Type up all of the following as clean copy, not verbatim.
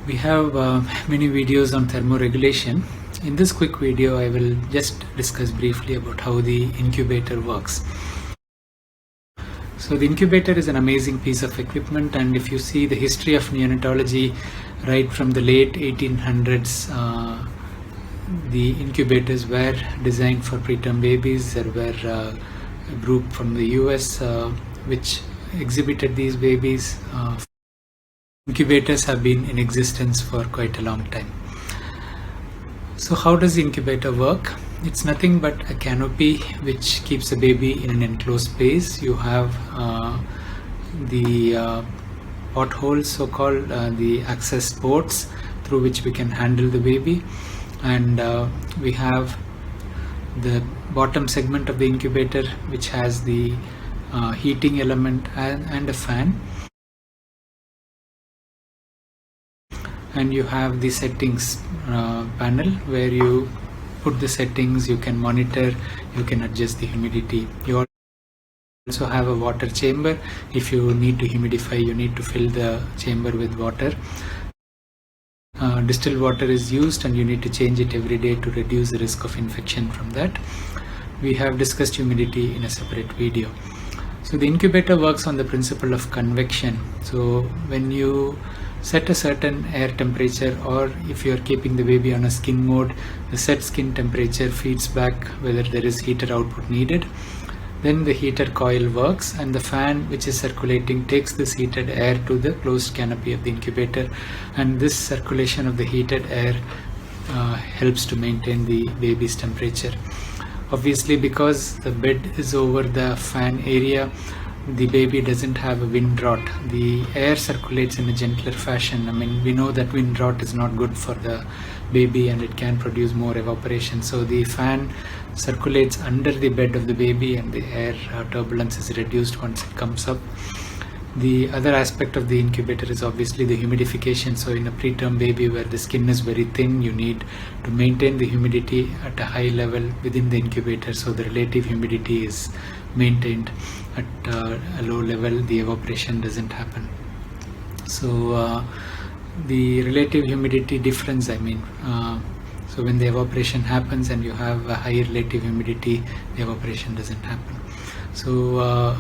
We have many videos on thermoregulation. In this quick video, I will just discuss briefly about how the incubator works. So the incubator is an amazing piece of equipment, and if you see the history of neonatology right from the late 1800s, the incubators were designed for preterm babies. There were a group from the US which exhibited these babies. Incubators have been in existence for quite a long time. So how does the incubator work? It's nothing but a canopy which keeps the baby in an enclosed space. You have the potholes, so-called the access ports through which we can handle the baby, and we have the bottom segment of the incubator which has the heating element and a fan. And you have the settings panel where you put the settings, you can monitor, you can adjust the humidity. You also have a water chamber. If you need to humidify, you need to fill the chamber with water. Distilled water is used and you need to change it every day to reduce the risk of infection from that. We have discussed humidity in a separate video. So the incubator works on the principle of convection. So when you set a certain air temperature, or if you are keeping the baby on a skin mode, the set skin temperature feeds back whether there is heater output needed. Then the heater coil works and the fan which is circulating takes this heated air to the closed canopy of the incubator, and this circulation of the heated air helps to maintain the baby's temperature. Obviously, because the bed is over the fan area, the baby doesn't have a wind drought. The air circulates in a gentler fashion. I mean, we know that wind drought is not good for the baby and it can produce more evaporation. So the fan circulates under the bed of the baby and the air turbulence is reduced once it comes up. The other aspect of the incubator is obviously the humidification. So in a preterm baby where the skin is very thin, you need to maintain the humidity at a high level within the incubator, so the relative humidity is maintained at a low level, the evaporation doesn't happen. So the relative humidity difference, so when the evaporation happens and you have a higher relative humidity, the evaporation doesn't happen. So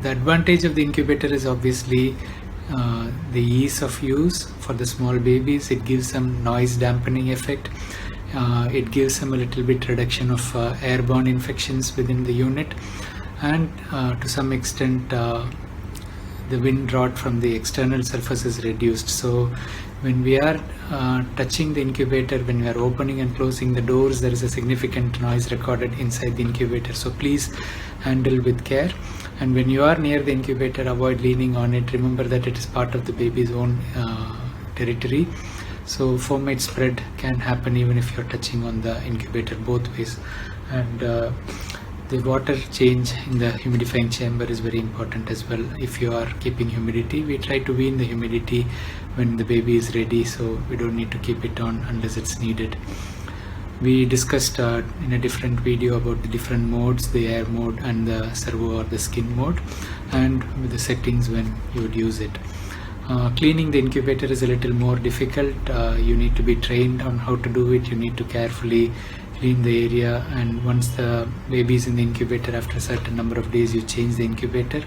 the advantage of the incubator is obviously the ease of use for the small babies. It gives some noise dampening effect. It gives them a little bit reduction of airborne infections within the unit, and to some extent the wind drought from the external surface is reduced. So when we are touching the incubator, when we are opening and closing the doors, there is a significant noise recorded inside the incubator. So please handle with care, and when you are near the incubator, avoid leaning on it. Remember that it is part of the baby's own territory. So fomite spread can happen even if you're touching on the incubator both ways. And the water change in the humidifying chamber is very important as well. If you are keeping humidity, we try to wean the humidity when the baby is ready, so we don't need to keep it on unless it's needed. We discussed in a different video about the different modes, the air mode and the servo or the skin mode, and with the settings when you would use it. Cleaning the incubator is a little more difficult. You need to be trained on how to do it. You need to carefully clean the area, and once the baby is in the incubator, after a certain number of days you change the incubator.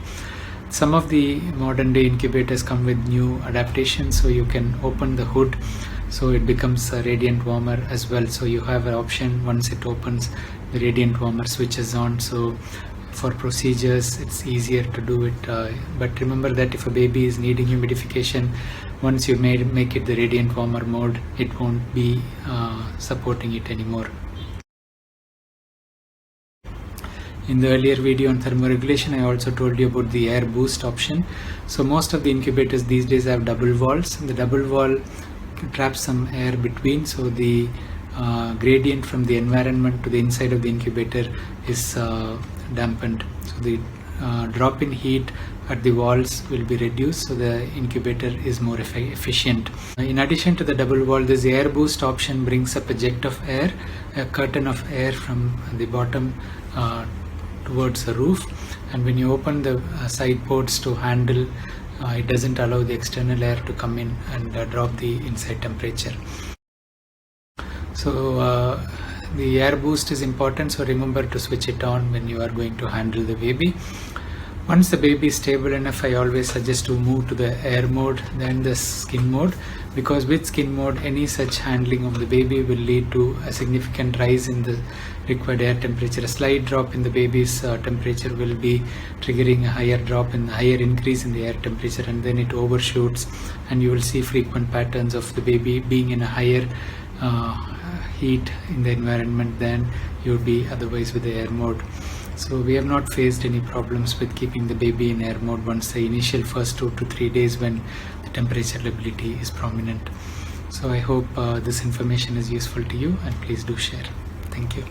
Some of the modern day incubators come with new adaptations, so you can open the hood so it becomes a radiant warmer as well. So you have an option, once it opens, the radiant warmer switches on. So for procedures it's easier to do it, but remember that if a baby is needing humidification, once you make it the radiant warmer mode, it won't be supporting it anymore. In the earlier video on thermoregulation, I also told you about the air boost option. So most of the incubators these days have double walls. The double wall traps some air between, so the gradient from the environment to the inside of the incubator is dampened. So the drop in heat at the walls will be reduced, so the incubator is more efficient. In addition to the double wall, this air boost option brings up a jet of air, a curtain of air from the bottom towards the roof, and when you open the side ports to handle it doesn't allow the external air to come in and drop the inside temperature. So the air boost is important, so remember to switch it on when you are going to handle the baby. Once the baby is stable enough, I always suggest to move to the air mode, then the skin mode, because with skin mode, any such handling of the baby will lead to a significant rise in the required air temperature. A slight drop in the baby's temperature will be triggering a higher increase in the air temperature, and then it overshoots, and you will see frequent patterns of the baby being in a higher heat in the environment than you would be otherwise with the air mode. So we have not faced any problems with keeping the baby in air mode once the initial first 2 to 3 days when the temperature lability is prominent. So I hope this information is useful to you, and please do share. Thank you.